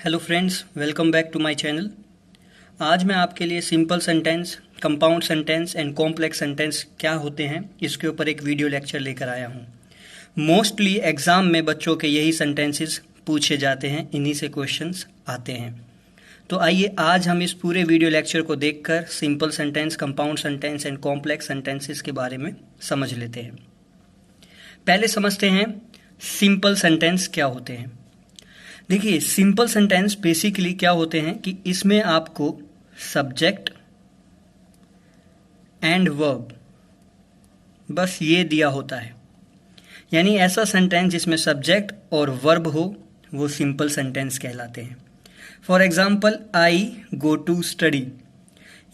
Hello friends, welcome back to my channel. आज मैं आपके लिए simple sentence, compound sentence and complex sentence क्या होते हैं इसके ऊपर एक वीडियो लेक्चर लेकर आया हूँ। मोस्टली एग्ज़ाम में बच्चों के यही सेंटेंसेस पूछे जाते हैं, इन्हीं से क्वेश्चंस आते हैं। तो आइए आज हम इस पूरे वीडियो लेक्चर को देखकर simple sentence, compound sentence and complex sentences के बारे में समझ लेते हैं। पहले समझते हैं सिंपल सेंटेंस क्या होते हैं। देखिए, सिंपल सेंटेंस बेसिकली क्या होते हैं कि इसमें आपको सब्जेक्ट एंड वर्ब बस ये दिया होता है। यानी ऐसा सेंटेंस जिसमें सब्जेक्ट और वर्ब हो वो सिंपल सेंटेंस कहलाते हैं। For example, I go to study,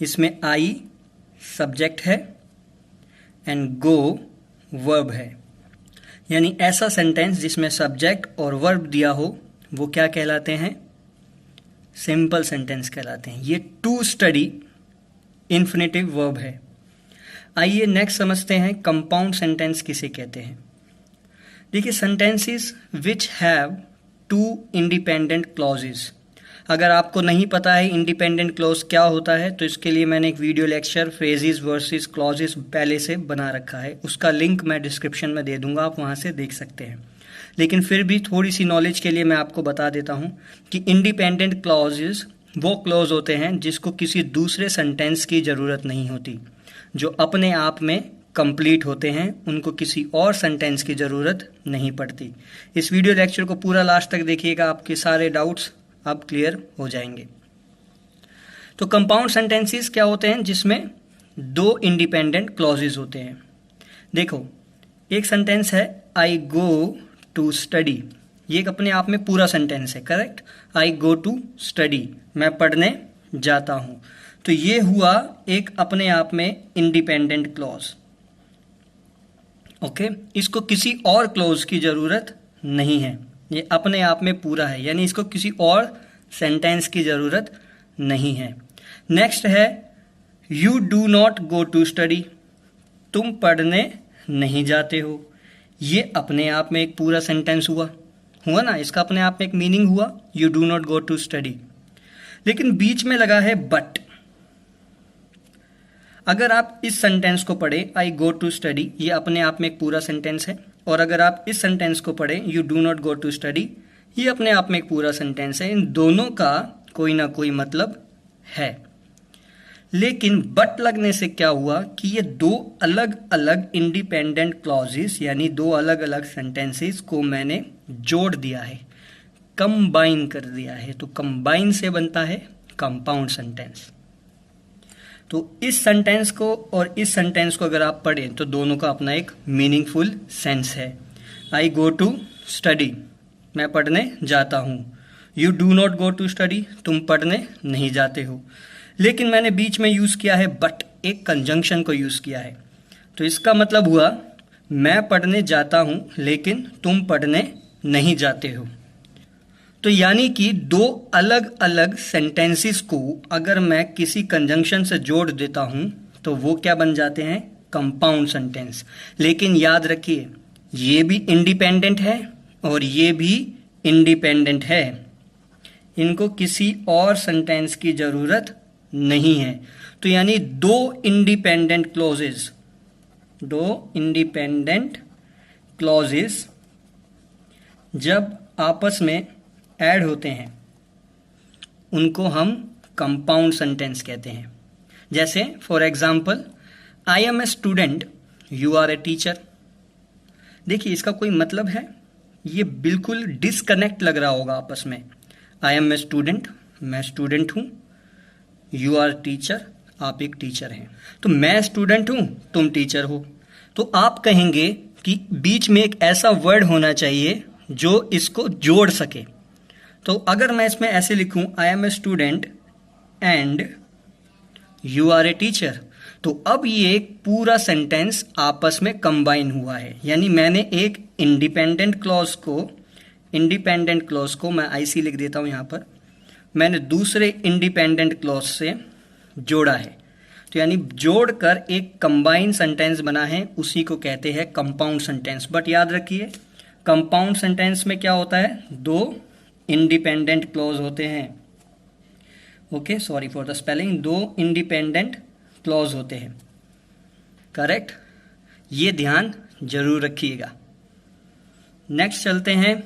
इसमें आई सब्जेक्ट है एंड गो वर्ब है। यानी ऐसा सेंटेंस जिसमें सब्जेक्ट और वर्ब दिया हो वो क्या कहलाते हैं? सिंपल सेंटेंस कहलाते हैं। ये टू स्टडी इन्फिनेटिव वर्ब है। आइए नेक्स्ट समझते हैं कंपाउंड सेंटेंस किसे कहते हैं। देखिए, sentences which have two independent clauses. अगर आपको नहीं पता है इंडिपेंडेंट क्लॉज क्या होता है तो इसके लिए मैंने एक video lecture phrases versus clauses पहले से बना रखा है, उसका लिंक मैं डिस्क्रिप्शन में दे दूंगा, आप वहां से देख सकते हैं। लेकिन फिर भी थोड़ी सी नॉलेज के लिए मैं आपको बता देता हूं कि इंडिपेंडेंट क्लॉजेस वो क्लॉज होते हैं जिसको किसी दूसरे सेंटेंस की ज़रूरत नहीं होती, जो अपने आप में कंप्लीट होते हैं, उनको किसी और सेंटेंस की ज़रूरत नहीं पड़ती। इस वीडियो लेक्चर को पूरा लास्ट तक देखिएगा, आपके सारे डाउट्स अब क्लियर हो जाएंगे। तो कंपाउंड सेंटेंसेस क्या होते हैं? जिसमें दो इंडिपेंडेंट क्लॉजेस होते हैं। देखो, एक सेंटेंस है आई गो टू स्टडी, ये एक अपने आप में पूरा सेंटेंस है, correct. I go to study, मैं पढ़ने जाता हूं। तो ये हुआ एक अपने आप में इंडिपेंडेंट क्लॉज। ओके, इसको किसी और क्लॉज की जरूरत नहीं है, ये अपने आप में पूरा है, यानी इसको किसी और सेंटेंस की जरूरत नहीं है। नेक्स्ट है you do not go to study, तुम पढ़ने नहीं जाते हो। ये अपने आप में एक पूरा सेंटेंस हुआ ना, इसका अपने आप में एक मीनिंग हुआ, you do not go to study. लेकिन बीच में लगा है बट। अगर आप इस सेंटेंस को पढ़े आई गो टू स्टडी, ये अपने आप में एक पूरा सेंटेंस है, और अगर आप इस सेंटेंस को पढ़े you do not go to study, ये अपने आप में एक पूरा सेंटेंस है। इन दोनों का कोई ना कोई मतलब है। लेकिन बट लगने से क्या हुआ कि ये दो अलग अलग इंडिपेंडेंट क्लॉजेस, यानी दो अलग अलग सेंटेंसेस को मैंने जोड़ दिया है, कंबाइन कर दिया है। तो कंबाइन से बनता है कंपाउंड सेंटेंस। तो इस सेंटेंस को और इस सेंटेंस को अगर आप पढ़ें तो दोनों का अपना एक मीनिंगफुल सेंस है। आई गो टू स्टडी, मैं पढ़ने जाता हूँ। You do not go to study, तुम पढ़ने नहीं जाते हो। लेकिन मैंने बीच में यूज किया है बट, एक कंजंक्शन को यूज किया है। तो इसका मतलब हुआ मैं पढ़ने जाता हूं लेकिन तुम पढ़ने नहीं जाते हो। तो यानी कि दो अलग अलग सेंटेंसेस को अगर मैं किसी कंजंक्शन से जोड़ देता हूं तो वो क्या बन जाते हैं? Compound sentence. लेकिन याद रखिए, ये भी इंडिपेंडेंट है और ये भी इंडिपेंडेंट है, इनको किसी और सेंटेंस की जरूरत नहीं है। तो यानी दो इंडिपेंडेंट क्लॉजेस जब आपस में ऐड होते हैं उनको हम कंपाउंड सेंटेंस कहते हैं। जैसे for example, I am a student, you are a teacher. देखिए, इसका कोई मतलब है? ये बिल्कुल डिसकनेक्ट लग रहा होगा आपस में। आई एम ए स्टूडेंट, मैं स्टूडेंट हूं, यू आर टीचर, आप एक टीचर हैं। तो मैं स्टूडेंट हूं, तुम टीचर हो। तो आप कहेंगे कि बीच में एक ऐसा वर्ड होना चाहिए जो इसको जोड़ सके। तो अगर मैं इसमें ऐसे लिखूं, I am a student and you are a teacher, तो अब ये एक पूरा सेंटेंस आपस में कंबाइन हुआ है। यानी मैंने एक इंडिपेंडेंट क्लॉज को मैं आईसी लिख देता हूं यहां पर, मैंने दूसरे इंडिपेंडेंट क्लॉज से जोड़ा है। तो यानी जोड़कर एक कंबाइंड सेंटेंस बना है, उसी को कहते हैं कंपाउंड सेंटेंस। बट याद रखिए, कंपाउंड सेंटेंस में क्या होता है? दो इंडिपेंडेंट क्लॉज होते हैं। Okay, sorry for the spelling, 2 independent clause होते हैं। करेक्ट, ये ध्यान जरूर रखिएगा। नेक्स्ट चलते हैं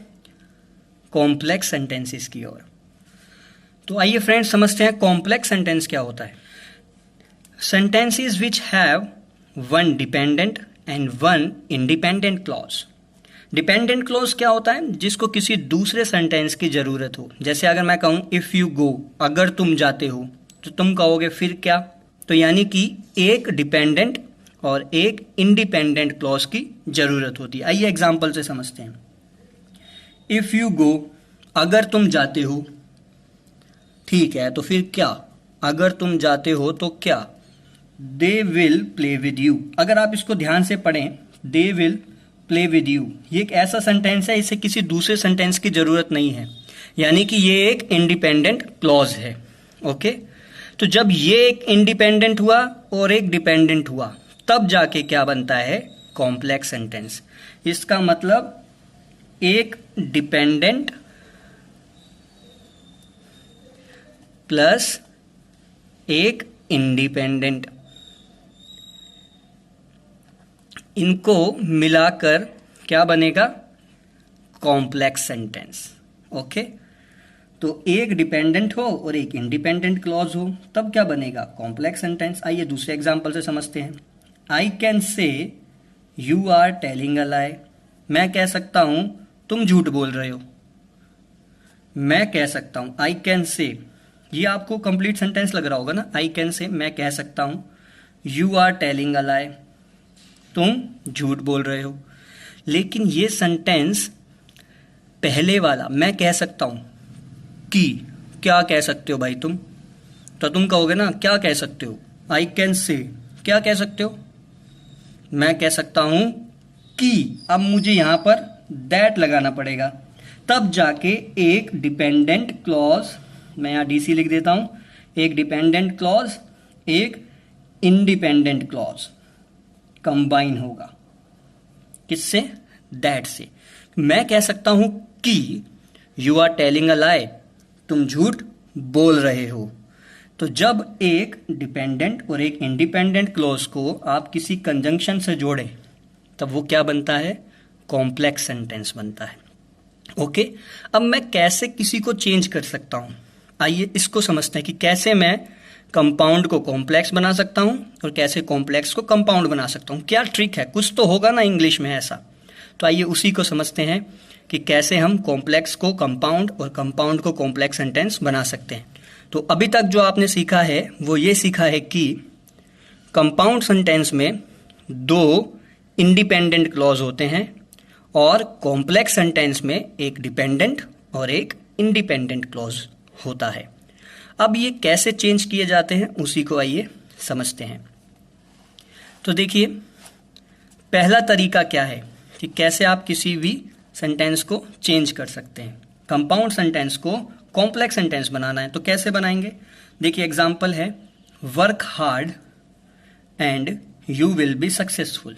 कॉम्प्लेक्स सेंटेंसेस की ओर। तो आइए फ्रेंड्स समझते हैं कॉम्प्लेक्स सेंटेंस क्या होता है। Sentences which have 1 dependent and 1 independent clause. Dependent clause क्या होता है? जिसको किसी दूसरे सेंटेंस की जरूरत हो। जैसे अगर मैं कहूं इफ यू गो, अगर तुम जाते हो, तो तुम कहोगे फिर क्या। तो यानी कि एक डिपेंडेंट और एक इंडिपेंडेंट क्लॉज की जरूरत होती है। आइए एग्जांपल से समझते हैं। इफ यू गो, अगर तुम जाते हो, ठीक है, तो फिर क्या? अगर तुम जाते हो तो क्या? They will play with you. अगर आप इसको ध्यान से पढ़ें, they will play with you, ये एक ऐसा सेंटेंस है, इसे किसी दूसरे सेंटेंस की जरूरत नहीं है, यानी कि ये एक इंडिपेंडेंट क्लॉज है। ओके, तो जब ये एक इंडिपेंडेंट हुआ और एक डिपेंडेंट हुआ, तब जाके क्या बनता है? Complex sentence. इसका मतलब एक डिपेंडेंट प्लस एक इंडिपेंडेंट, इनको मिलाकर क्या बनेगा? Complex sentence. ओके, तो एक डिपेंडेंट हो और एक इंडिपेंडेंट क्लॉज हो, तब क्या बनेगा? Complex sentence. आइए दूसरे एग्जांपल से समझते हैं। I can say you are telling a lie. मैं कह सकता हूं तुम झूठ बोल रहे हो। मैं कह सकता हूं, आई कैन से, ये आपको कंप्लीट सेंटेंस लग रहा होगा ना। आई कैन से, मैं कह सकता हूं, यू आर टेलिंग अ लाई, तुम झूठ बोल रहे हो। लेकिन ये सेंटेंस पहले वाला, मैं कह सकता हूं कि, क्या कह सकते हो भाई तुम? तो तुम कहोगे ना क्या कह सकते हो? आई कैन से, क्या कह सकते हो? मैं कह सकता हूं कि। अब मुझे यहां पर दैट लगाना पड़ेगा, तब जाके एक डिपेंडेंट क्लॉज, मैं यहां डीसी लिख देता हूं, एक डिपेंडेंट क्लॉज, एक इंडिपेंडेंट क्लॉज कंबाइन होगा। किससे? दैट से। मैं कह सकता हूं कि यू आर टेलिंग अ लाई, तुम झूठ बोल रहे हो। तो जब एक डिपेंडेंट और एक इंडिपेंडेंट क्लॉज को आप किसी कंजंक्शन से जोड़ें, तब वो क्या बनता है? कॉम्प्लेक्स सेंटेंस बनता है। ओके, अब मैं कैसे किसी को चेंज कर सकता हूं? आइए इसको समझते हैं कि कैसे मैं कंपाउंड को कॉम्प्लेक्स बना सकता हूं और कैसे कॉम्प्लेक्स को कंपाउंड बना सकता हूं। क्या ट्रिक है? कुछ तो होगा ना इंग्लिश में ऐसा। तो आइए उसी को समझते हैं कि कैसे हम कॉम्प्लेक्स को कंपाउंड और कंपाउंड को कॉम्प्लेक्स सेंटेंस बना सकते हैं। तो अभी तक जो आपने सीखा है वो ये सीखा है कि कंपाउंड सेंटेंस में 2 इंडिपेंडेंट क्लॉज होते हैं और कॉम्प्लेक्स सेंटेंस में एक डिपेंडेंट और एक इंडिपेंडेंट क्लॉज होता है। अब ये कैसे चेंज किए जाते हैं उसी को आइए समझते हैं। तो देखिए, पहला तरीका क्या है कि कैसे आप किसी भी सेंटेंस को चेंज कर सकते हैं। कंपाउंड सेंटेंस को कॉम्प्लेक्स सेंटेंस बनाना है तो कैसे बनाएंगे? देखिए एग्जांपल है, work hard and you will be successful.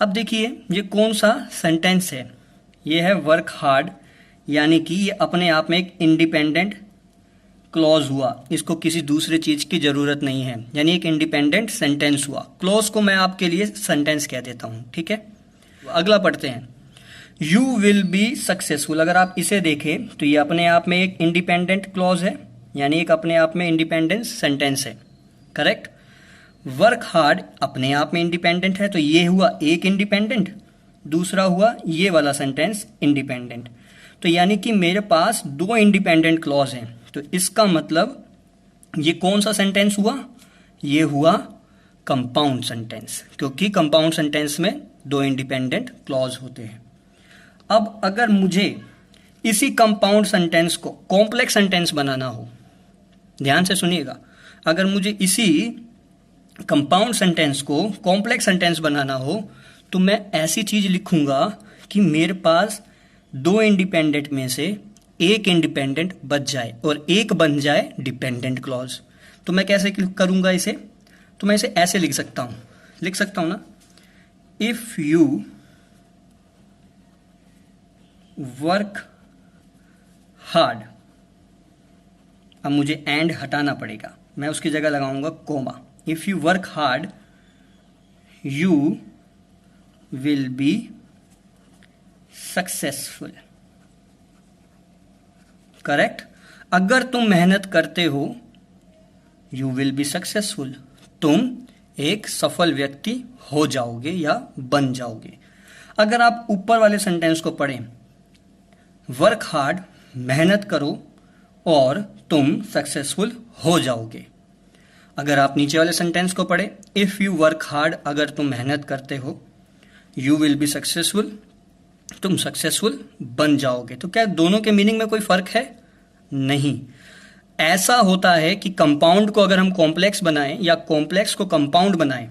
अब देखिए ये कौन सा सेंटेंस है? ये है वर्क हार्ड, यानी कि ये अपने आप में एक इंडिपेंडेंट क्लॉज हुआ, इसको किसी दूसरे चीज की जरूरत नहीं है, यानी एक इंडिपेंडेंट सेंटेंस हुआ। क्लॉज को मैं आपके लिए सेंटेंस कह देता हूं, ठीक है। अगला पढ़ते हैं, यू विल बी सक्सेसफुल। अगर आप इसे देखें तो ये अपने आप में एक इंडिपेंडेंट क्लॉज है, यानी एक अपने आप में इंडिपेंडेंट सेंटेंस है। करेक्ट। वर्क हार्ड अपने आप में इंडिपेंडेंट है, तो ये हुआ एक इंडिपेंडेंट, दूसरा हुआ ये वाला सेंटेंस इंडिपेंडेंट। तो यानी कि मेरे पास 2 इंडिपेंडेंट क्लॉज हैं। तो इसका मतलब ये कौन सा सेंटेंस हुआ? ये हुआ कंपाउंड सेंटेंस, क्योंकि कंपाउंड सेंटेंस में 2 इंडिपेंडेंट क्लॉज होते हैं। अब अगर मुझे इसी कंपाउंड सेंटेंस को कॉम्प्लेक्स सेंटेंस बनाना हो, ध्यान से सुनिएगा, अगर मुझे इसी कंपाउंड सेंटेंस को कॉम्प्लेक्स सेंटेंस बनाना हो तो मैं ऐसी चीज लिखूंगा कि मेरे पास 2 इंडिपेंडेंट में से एक इंडिपेंडेंट बच जाए और एक बन जाए डिपेंडेंट क्लॉज। तो मैं कैसे करूंगा इसे? तो मैं इसे ऐसे लिख सकता हूं ना, इफ यू वर्क हार्ड, अब मुझे एंड हटाना पड़ेगा, मैं उसकी जगह लगाऊंगा comma. If you work hard you will be successful. Correct. अगर तुम मेहनत करते हो यू विल बी सक्सेसफुल, तुम एक सफल व्यक्ति हो जाओगे या बन जाओगे। अगर आप ऊपर वाले सेंटेंस को पढ़ें, वर्क हार्ड, मेहनत करो और तुम सक्सेसफुल हो जाओगे। अगर आप नीचे वाले सेंटेंस को पढ़ें, इफ यू वर्क हार्ड, अगर तुम मेहनत करते हो, यू विल बी सक्सेसफुल, तुम सक्सेसफुल बन जाओगे। तो क्या दोनों के मीनिंग में कोई फर्क है? नहीं। ऐसा होता है कि कंपाउंड को अगर हम कॉम्प्लेक्स बनाएं या कॉम्प्लेक्स को कंपाउंड बनाएं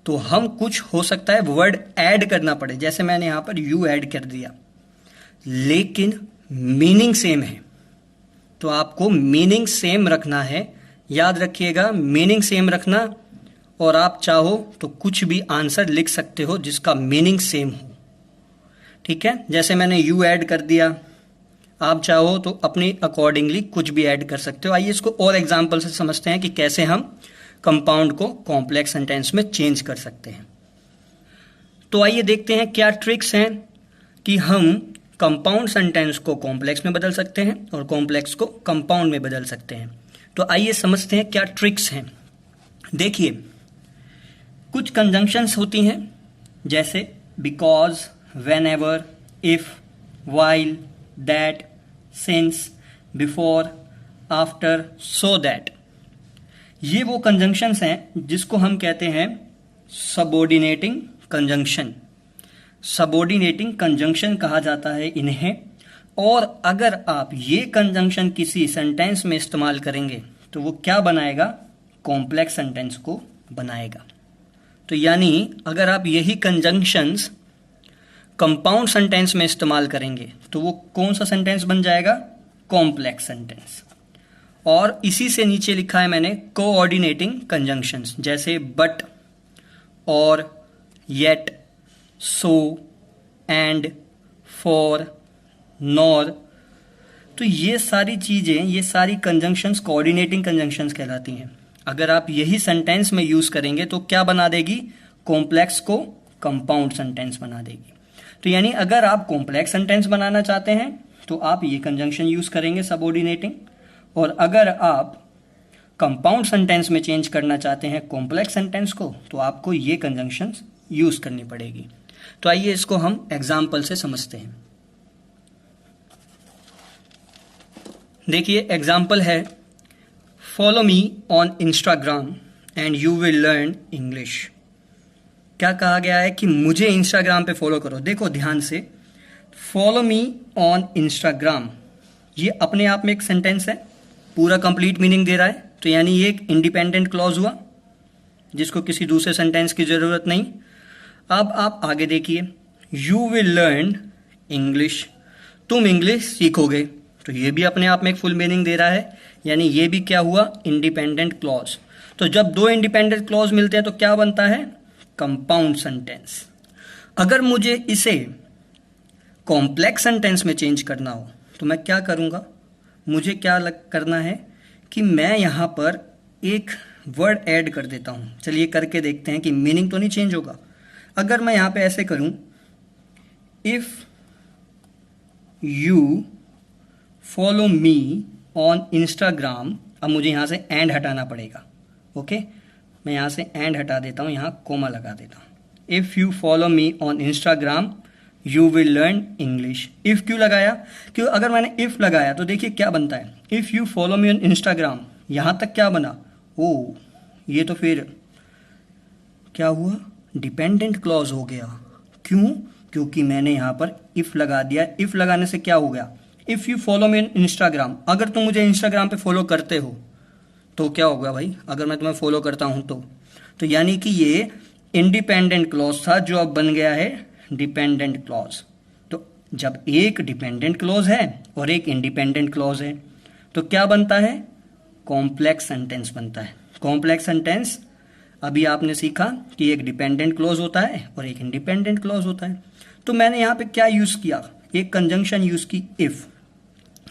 तो हम कुछ हो सकता है वर्ड ऐड करना पड़े, जैसे मैंने यहां पर यू ऐड कर दिया, लेकिन मीनिंग सेम है। तो आपको मीनिंग सेम रखना है, याद रखिएगा मीनिंग सेम रखना, और आप चाहो तो कुछ भी आंसर लिख सकते हो जिसका मीनिंग सेम हो। ठीक है, जैसे मैंने यू ऐड कर दिया, आप चाहो तो अपनी अकॉर्डिंगली कुछ भी ऐड कर सकते हो। आइए इसको और एग्जांपल से समझते हैं कि कैसे हम कंपाउंड को कॉम्प्लेक्स सेंटेंस में चेंज कर सकते हैं। तो आइए देखते हैं क्या ट्रिक्स हैं कि हम कंपाउंड सेंटेंस को कॉम्प्लेक्स में बदल सकते हैं और कॉम्प्लेक्स को कंपाउंड में बदल सकते हैं। तो आइए समझते हैं क्या ट्रिक्स हैं। देखिए, कुछ कंजंक्शंस होती हैं जैसे because, whenever, if, while, that, since, before, after, so that. ये वो कंजंक्शंस हैं जिसको हम कहते हैं सबऑर्डिनेटिंग कंजंक्शन। सबऑर्डिनेटिंग कंजंक्शन कहा जाता है इन्हें। और अगर आप ये कंजंक्शन किसी सेंटेंस में इस्तेमाल करेंगे तो वो क्या बनाएगा? कॉम्प्लेक्स सेंटेंस को बनाएगा। तो यानी अगर आप यही कंजंक्शंस कंपाउंड सेंटेंस में इस्तेमाल करेंगे तो वो कौन सा सेंटेंस बन जाएगा? Complex sentence. और इसी से नीचे लिखा है मैंने कोऑर्डिनेटिंग कंजंक्शंस, जैसे बट, और, yet, so, and, for, nor. तो ये सारी चीजें, ये सारी कंजंक्शंस कोऑर्डिनेटिंग कंजंक्शंस कहलाती हैं। अगर आप यही सेंटेंस में यूज करेंगे तो क्या बना देगी? कॉम्प्लेक्स को कंपाउंड सेंटेंस बना देगी। तो यानी अगर आप कॉम्प्लेक्स सेंटेंस बनाना चाहते हैं तो आप ये कंजंक्शन यूज करेंगे सबऑर्डिनेटिंग, और अगर आप कंपाउंड सेंटेंस में चेंज करना चाहते हैं कॉम्प्लेक्स सेंटेंस को तो आपको ये कंजंक्शंस यूज करनी पड़ेगी। तो आइए इसको हम एग्जाम्पल से समझते हैं। देखिए एग्जाम्पल है, follow me on Instagram and you will learn English. क्या कहा गया है कि मुझे इंस्टाग्राम पे फॉलो करो। देखो ध्यान से, फॉलो मी ऑन इंस्टाग्राम, ये अपने आप में एक सेंटेंस है, पूरा कंप्लीट मीनिंग दे रहा है। तो यानी ये एक इंडिपेंडेंट क्लॉज हुआ जिसको किसी दूसरे सेंटेंस की जरूरत नहीं। अब आप आगे देखिए, यू विल लर्न इंग्लिश, तुम इंग्लिश सीखोगे। तो ये भी अपने आप में एक फुल मीनिंग दे रहा है, यानी ये भी क्या हुआ? Independent clause. तो जब दो इंडिपेंडेंट क्लॉज मिलते हैं तो क्या बनता है? Compound sentence. अगर मुझे इसे कॉम्प्लेक्स सेंटेंस में चेंज करना हो तो मैं क्या करूंगा? मुझे क्या करना है कि मैं यहां पर एक वर्ड ऐड कर देता हूं। चलिए करके देखते हैं कि मीनिंग तो नहीं चेंज होगा। अगर मैं यहां पे ऐसे करूं, if you follow me on Instagram, अब मुझे यहां से एंड हटाना पड़ेगा। ओके, मैं यहां से एंड हटा देता हूं, यहां कोमा लगा देता हूं। If you follow me on Instagram you will learn English. If क्यों लगाया? क्यों? अगर मैंने इफ लगाया तो देखिए क्या बनता है, if you follow me on Instagram, यहां तक क्या बना? ओ, ये तो फिर क्या हुआ? डिपेंडेंट क्लॉज हो गया। क्यों? क्योंकि मैंने यहां पर इफ लगा दिया। इफ लगाने से क्या हो गया? If you follow me on Instagram, अगर तुम मुझे इंस्टाग्राम पे फॉलो करते हो तो क्या होगा भाई? अगर मैं तुम्हें फॉलो करता हूं तो यानी कि ये इंडिपेंडेंट क्लॉज था जो अब बन गया है डिपेंडेंट क्लॉज। तो जब एक डिपेंडेंट क्लॉज है और एक इंडिपेंडेंट क्लॉज है तो क्या बनता है? कॉम्प्लेक्स सेंटेंस बनता है। कॉम्प्लेक्स सेंटेंस अभी आपने सीखा कि एक डिपेंडेंट क्लॉज होता है और एक इंडिपेंडेंट क्लॉज होता है। तो मैंने यहां पे क्या यूज किया? एक कंजंक्शन यूज की, इफ।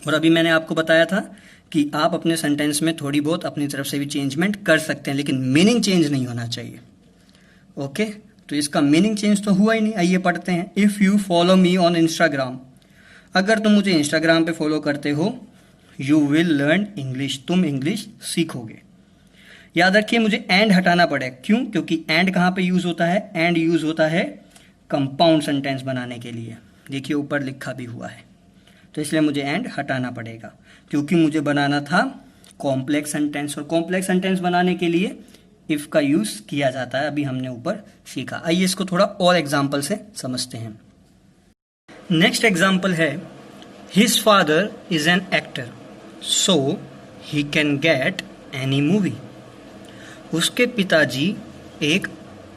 और अभी मैंने आपको बताया था कि आप अपने सेंटेंस में थोड़ी बहुत अपनी तरफ से भी चेंजमेंट कर सकते हैं, लेकिन मीनिंग चेंज नहीं होना चाहिए। ओके, तो इसका मीनिंग चेंज तो हुआ ही नहीं। आइए पढ़ते हैं। If you follow me on Instagram, अगर तुम मुझे इंस्टाग्राम पे फॉलो करते हो, यू विल लर्न इंग्लिश, तुम इंग्लिश सीखोगे। याद रखिए मुझे एंड हटाना पड़ेगा। क्यों? क्योंकि एंड कहाँ पे यूज होता है? एंड यूज होता है कंपाउंड सेंटेंस बनाने के लिए। देखिए ऊपर लिखा भी हुआ है, तो इसलिए मुझे एंड हटाना पड़ेगा, क्योंकि मुझे बनाना था कॉम्प्लेक्स सेंटेंस, और कॉम्प्लेक्स सेंटेंस बनाने के लिए इफ का यूज किया जाता है। अभी हमने ऊपर सीखा। आइए इसको थोड़ा और एग्जाम्पल से समझते हैं। नेक्स्ट एग्जाम्पल है, his father is an actor so he can get any movie. उसके पिताजी एक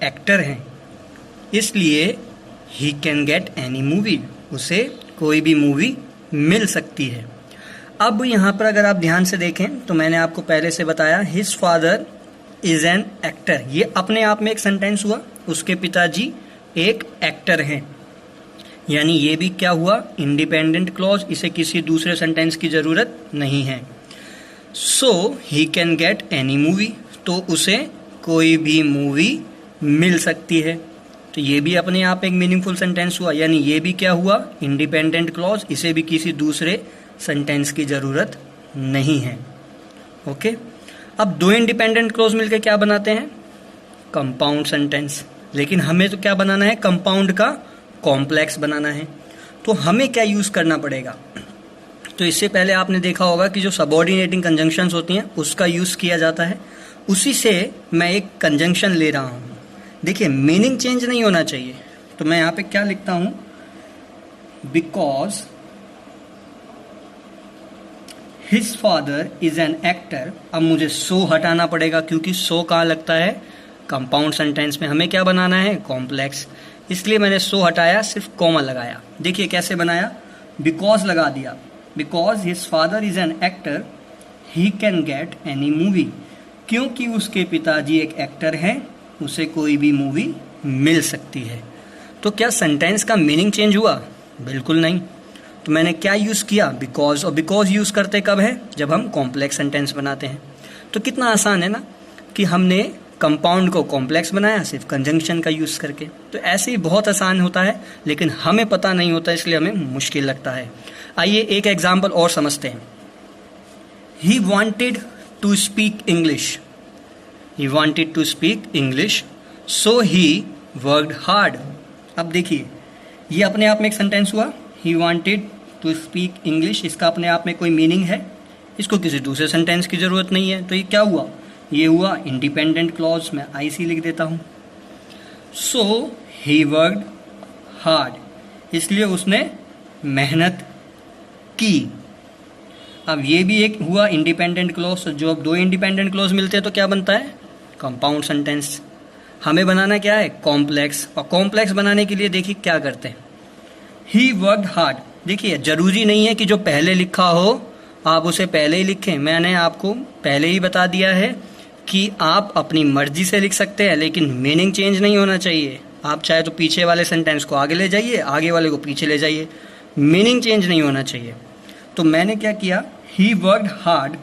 एक्टर हैं, इसलिए ही कैन गेट एनी मूवी, उसे कोई भी मूवी मिल सकती है। अब यहाँ पर अगर आप ध्यान से देखें तो मैंने आपको पहले से बताया his father is an actor, ये अपने आप में एक सेंटेंस हुआ। उसके पिताजी एक एक्टर हैं, यानी ये भी क्या हुआ? इंडिपेंडेंट क्लॉज, इसे किसी दूसरे सेंटेंस की जरूरत नहीं है। So he can get any movie, तो उसे कोई भी मूवी मिल सकती है। तो ये भी अपने आप एक मीनिंगफुल सेंटेंस हुआ, यानी ये भी क्या हुआ? इंडिपेंडेंट क्लॉज, इसे भी किसी दूसरे सेंटेंस की जरूरत नहीं है। ओके, अब दो इंडिपेंडेंट क्लॉज मिलकर क्या बनाते हैं? Compound sentence. लेकिन हमें तो क्या बनाना है? कंपाउंड का कॉम्प्लेक्स बनाना है। तो हमें क्या यूज करना पड़ेगा? तो इससे पहले आपने देखा होगा कि जो सबऑर्डिनेटिंग कंजंक्शंस होती हैं उसका यूज किया जाता है। उसी से मैं एक कंजंक्शन ले रहा हूं। देखिए मीनिंग चेंज नहीं होना चाहिए, तो मैं यहां पे क्या लिखता हूं? Because his father is an actor. अब मुझे सो हटाना पड़ेगा, क्योंकि सो कहाँ लगता है? कंपाउंड सेंटेंस में। हमें क्या बनाना है? कॉम्प्लेक्स। इसलिए मैंने सो हटाया, सिर्फ कॉमा लगाया। देखिए कैसे बनाया? बिकॉज लगा दिया। Because his father is an actor he can get any movie, क्योंकि उसके पिताजी एक एक्टर हैं, उसे कोई भी मूवी मिल सकती है। तो क्या सेंटेंस का मीनिंग चेंज हुआ? बिल्कुल नहीं। तो मैंने क्या यूज किया? बिकॉज। और बिकॉज यूज करते कब है? जब हम कॉम्प्लेक्स सेंटेंस बनाते हैं। तो कितना आसान है ना कि हमने कंपाउंड को कॉम्प्लेक्स बनाया सिर्फ कंजंक्शन का यूज करके। तो ऐसे ही बहुत आसान होता है, लेकिन हमें पता नहीं होता, इसलिए हमें मुश्किल लगता है। आइए एक एग्जाम्पल और समझते हैं। He wanted to speak English, he wanted to speak English so he worked hard. अब देखिए ये अपने आप में एक सेंटेंस हुआ, he wanted to speak English. इसका अपने आप में कोई मीनिंग है, इसको किसी दूसरे सेंटेंस की जरूरत नहीं है। तो ये क्या हुआ? ये हुआ इंडिपेंडेंट क्लॉज। मैं आईसी लिख देता हूं। सो ही वर्कड हार्ड, इसलिए उसने मेहनत की। अब ये भी एक हुआ इंडिपेंडेंट क्लॉज। जो अब दो इंडिपेंडेंट क्लॉज मिलते हैं तो क्या बनता है? Compound sentence. हमें बनाना क्या है? कॉम्प्लेक्स। और कॉम्प्लेक्स बनाने के लिए देखिए क्या करते हैं, ही वर्कड हार्ड। देखिए जरूरी नहीं है कि जो पहले लिखा हो आप उसे पहले ही लिखें। मैंने आपको पहले ही बता दिया है कि आप अपनी मर्जी से लिख सकते हैं, लेकिन मीनिंग चेंज नहीं होना चाहिए। आप चाहे तो पीछे वाले सेंटेंस को आगे ले जाइए, आगे वाले को पीछे ले जाइए, मीनिंग चेंज नहीं होना चाहिए। तो मैंने क्या किया? ही वर्कड हार्ड,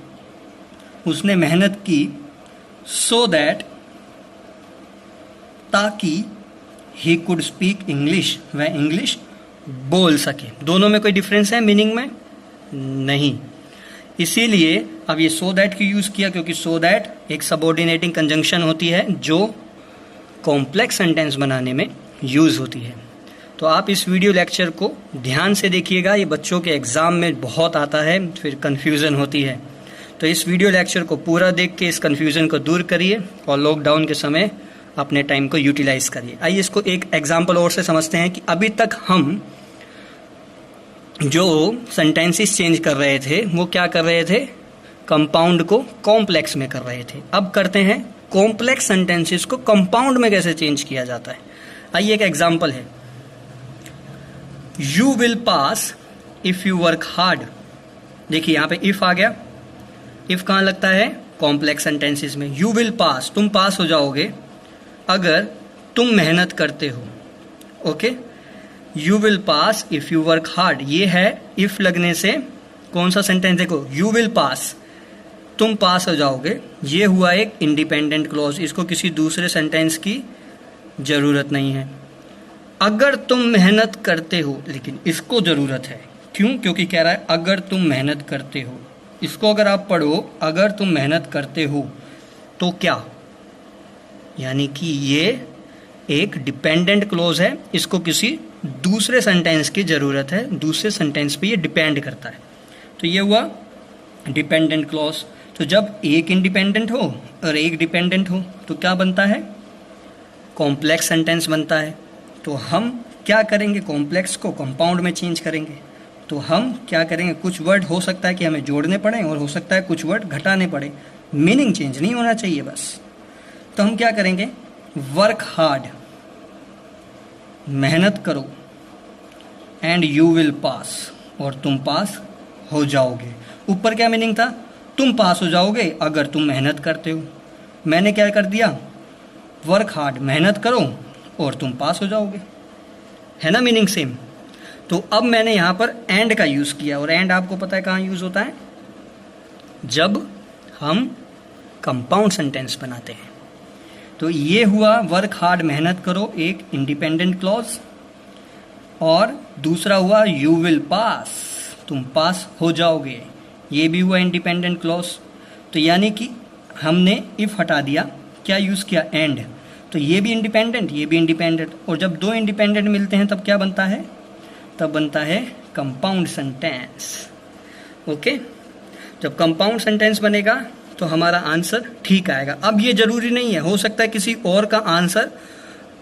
उसने मेहनत की, सो दैट, ताकि ही कुड स्पीक इंग्लिश, वह इंग्लिश बोल सके। दोनों में कोई डिफरेंस है मीनिंग में? नहीं। इसीलिए अब ये सो दैट की यूज किया, क्योंकि सो दैट एक सबऑर्डिनेटिंग कंजंक्शन होती है जो कॉम्प्लेक्स सेंटेंस बनाने में यूज होती है। तो आप इस वीडियो लेक्चर को ध्यान से देखिएगा, ये बच्चों के एग्जाम में बहुत आता है, फिर कंफ्यूजन होती है। तो इस वीडियो लेक्चर को पूरा देख के इस कंफ्यूजन को दूर करिए और लॉकडाउन के समय अपने टाइम को यूटिलाइज करिए। आइए इसको एक एग्जाम्पल और से समझते हैं कि अभी तक हम जो सेंटेंसेस चेंज कर रहे थे वो क्या कर रहे थे? कंपाउंड को कॉम्प्लेक्स में कर रहे थे। अब करते हैं कॉम्प्लेक्स सेंटेंसेस को कंपाउंड में कैसे चेंज किया जाता है। आइए एक एग्जाम्पल है, you will pass if you work hard. देखिए यहां पे इफ आ गया। इफ कहां लगता है? कॉम्प्लेक्स सेंटेंसेस में। यू विल पास, तुम पास हो जाओगे अगर तुम मेहनत करते हो। Okay, you will pass if you work hard, ये है इफ लगने से कौन सा सेंटेंस देखो, यू विल पास, तुम पास हो जाओगे, ये हुआ एक इंडिपेंडेंट क्लॉज, इसको किसी दूसरे सेंटेंस की जरूरत नहीं है। अगर तुम मेहनत करते हो, लेकिन इसको जरूरत है, क्यों? क्योंकि कह रहा है अगर तुम मेहनत करते हो। इसको अगर आप पढ़ो, अगर तुम मेहनत करते हो तो क्या, यानी कि ये एक डिपेंडेंट क्लॉज है, इसको किसी दूसरे सेंटेंस की जरूरत है, दूसरे सेंटेंस पे ये डिपेंड करता है। तो ये हुआ डिपेंडेंट क्लॉज। तो जब एक इंडिपेंडेंट हो और एक डिपेंडेंट हो तो क्या बनता है? कॉम्प्लेक्स सेंटेंस बनता है। तो हम क्या करेंगे? कॉम्प्लेक्स को कंपाउंड में चेंज करेंगे। तो हम क्या करेंगे? कुछ वर्ड हो सकता है कि हमें जोड़ने पड़े और हो सकता है कुछ वर्ड घटाने पड़े, मीनिंग चेंज नहीं होना चाहिए बस। तो हम क्या करेंगे? वर्क हार्ड, मेहनत करो, एंड यू विल पास, और तुम पास हो जाओगे। ऊपर क्या मीनिंग था? तुम पास हो जाओगे अगर तुम मेहनत करते हो। मैंने क्या कर दिया? वर्क हार्ड, मेहनत करो और तुम पास हो जाओगे, है ना मीनिंग सेम। तो अब मैंने यहाँ पर एंड का यूज़ किया, और एंड आपको पता है कहाँ यूज़ होता है? जब हम कंपाउंड सेंटेंस बनाते हैं। तो ये हुआ वर्क हार्ड, मेहनत करो, एक इंडिपेंडेंट क्लॉज, और दूसरा हुआ यू विल पास, तुम पास हो जाओगे, ये भी हुआ इंडिपेंडेंट क्लॉज। तो यानी कि हमने इफ हटा दिया, क्या यूज़ किया? एंड। तो ये भी इंडिपेंडेंट, ये भी इंडिपेंडेंट, और जब दो इंडिपेंडेंट मिलते हैं तब क्या बनता है? तब बनता है कंपाउंड सेंटेंस। ओके, जब कंपाउंड सेंटेंस बनेगा तो हमारा आंसर ठीक आएगा। अब ये जरूरी नहीं है, हो सकता है किसी और का आंसर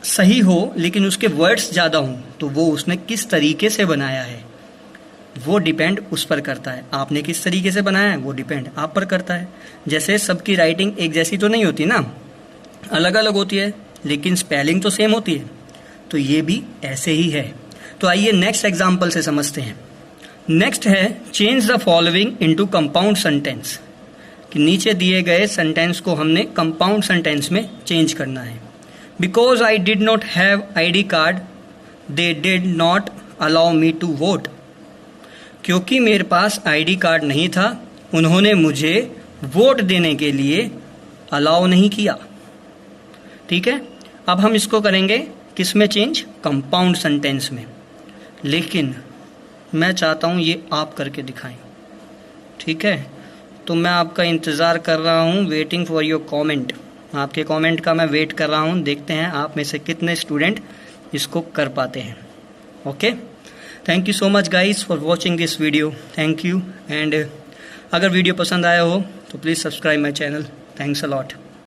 सही हो लेकिन उसके वर्ड्स ज़्यादा हों, तो वो उसने किस तरीके से बनाया है वो डिपेंड उस पर करता है। आपने किस तरीके से बनाया है वो डिपेंड आप पर करता है। जैसे सबकी राइटिंग एक जैसी तो नहीं होती ना, अलग अलग होती है, लेकिन स्पेलिंग तो सेम होती है। तो ये भी ऐसे ही है। तो आइए नेक्स्ट एग्जाम्पल से समझते हैं। नेक्स्ट है change the following into compound sentence, कि नीचे दिए गए सेंटेंस को हमने कंपाउंड सेंटेंस में चेंज करना है। Because I did not have ID card they did not allow me to vote, क्योंकि मेरे पास ID कार्ड नहीं था उन्होंने मुझे वोट देने के लिए अलाउ नहीं किया। ठीक है, अब हम इसको करेंगे किस में चेंज? कंपाउंड सेंटेंस में। लेकिन मैं चाहता हूँ ये आप करके दिखाएं। ठीक है, तो मैं आपका इंतज़ार कर रहा हूँ, वेटिंग फॉर योर कमेंट। आपके कमेंट का मैं वेट कर रहा हूँ, देखते हैं आप में से कितने स्टूडेंट इसको कर पाते हैं। Okay, thank you so much guys for watching this video, thank you. And अगर वीडियो पसंद आया हो तो please subscribe my channel. Thanks a lot.